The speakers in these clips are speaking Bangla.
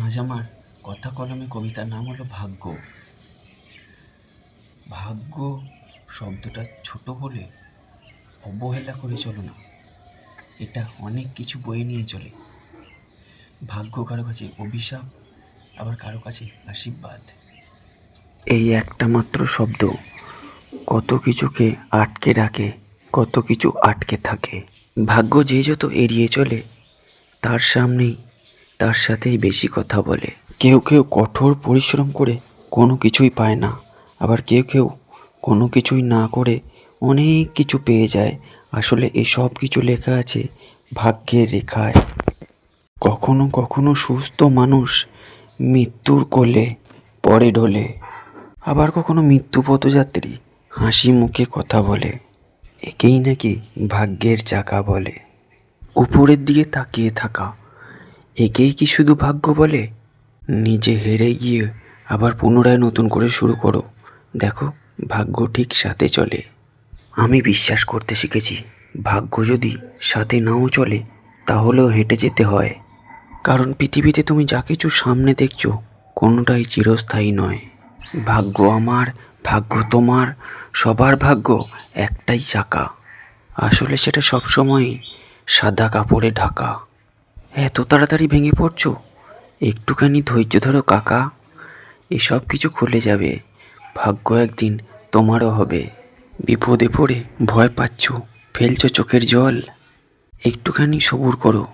আজ আমার কথা কলমে কবিতার নাম হলো ভাগ্য। ভাগ্য শব্দটা ছোট বলে অবহেলা করে চলো না, এটা অনেক কিছু বয়ে নিয়ে চলে। ভাগ্য কারো কাছে অভিশাপ, আবার কারো কাছে আশীর্বাদ। এই একটা মাত্র শব্দ কত কিছুকে আটকে রাখে, কত কিছু আটকে থাকে। ভাগ্য যে যত এড়িয়ে চলে তার সামনেই তার সাথেই বেশি কথা বলে। কেউ কেউ কঠোর পরিশ্রম করে কোনো কিছুই পায় না, আবার কেউ কেউ কোনো কিছুই না করে অনেক কিছু পেয়ে যায়। আসলে এই সব কিছু লেখা আছে ভাগ্যের রেখায়। কখনো কখনো সুস্থ মানুষ মৃত্যুর কোলে পড়ে ঢলে, আবার কখনো মৃত্যু পথযাত্রী হাসি মুখে কথা বলে। একেই নাকি ভাগ্যের চাকা বলে। উপরের দিকে তাকিয়ে থাকা, একেই কি শুধু ভাগ্য বলে? নিজে হেরে গিয়ে আবার পুনরায় নতুন করে শুরু করো, দেখো ভাগ্য ঠিক সাথে চলে। আমি বিশ্বাস করতে শিখেছি ভাগ্য যদি সাথে নাও চলে তাহলেও হেঁটে যেতে হয়। কারণ পৃথিবীতে তুমি যা কিছু সামনে দেখছো কোনোটাই চিরস্থায়ী নয়। ভাগ্য আমার, ভাগ্য তোমার, সবার ভাগ্য একটাই চাকা। আসলে সেটা সবসময়ই সাদা কাপড়ে ঢাকা। এত তাড়াতাড়ি ভেঙে পড়ছো? একটুখানি ধৈর্য ধরো কাকা, এসব কিছু খুলে যাবে। ভাগ্য একদিন তোমারও হবে। বিপদে পড়ে ভয় পাচ্ছ, ফেলছো চোখের জল, একটুখানি সবুর করো,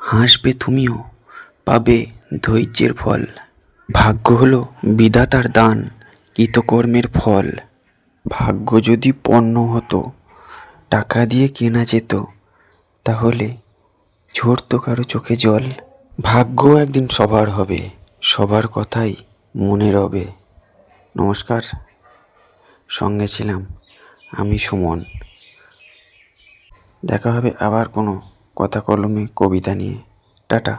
হাসবে তুমিও, পাবে ধৈর্যের ফল। ভাগ্য হলো বিধাতার দান, কৃতকর্মের ফল। ভাগ্য যদি পণ্য হতো, টাকা দিয়ে কেনা যেত, তাহলে ঝরতো কারো চোখে জল। ভাগ্য একদিন সবার হবে, সবার কথাই মনে রবে। নমস্কার, সঙ্গে ছিলাম আমি সুমন। দেখা হবে আবার কোনো কথা কলমে কবিতা নিয়ে। টাটা।